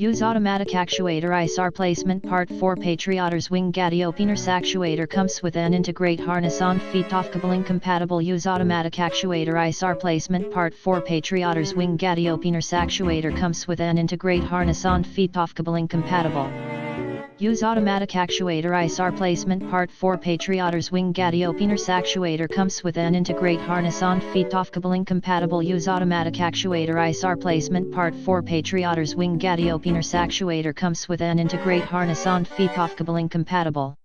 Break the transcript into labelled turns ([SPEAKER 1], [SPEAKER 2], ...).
[SPEAKER 1] Use Automatic Actuator ISR Placement Part 4 Patriot's Wing Gaddy Openers Actuator comes with an integrate harness on feet off coupling compatible. Use Automatic Actuator ISR Placement Part 4 Patriot's Wing Gaddy Openers Actuator comes with an integrate harness on feet off coupling compatible. Use Automatic Actuator ISR Placement Part 4 Patriot's Wing Gaddy Openers Actuator comes with an integrate harness on feet off coupling compatible. Use Automatic Actuator ISR Placement Part 4 Patriot's Wing Gaddy Openers Actuator comes with an integrate harness on feet off coupling compatible.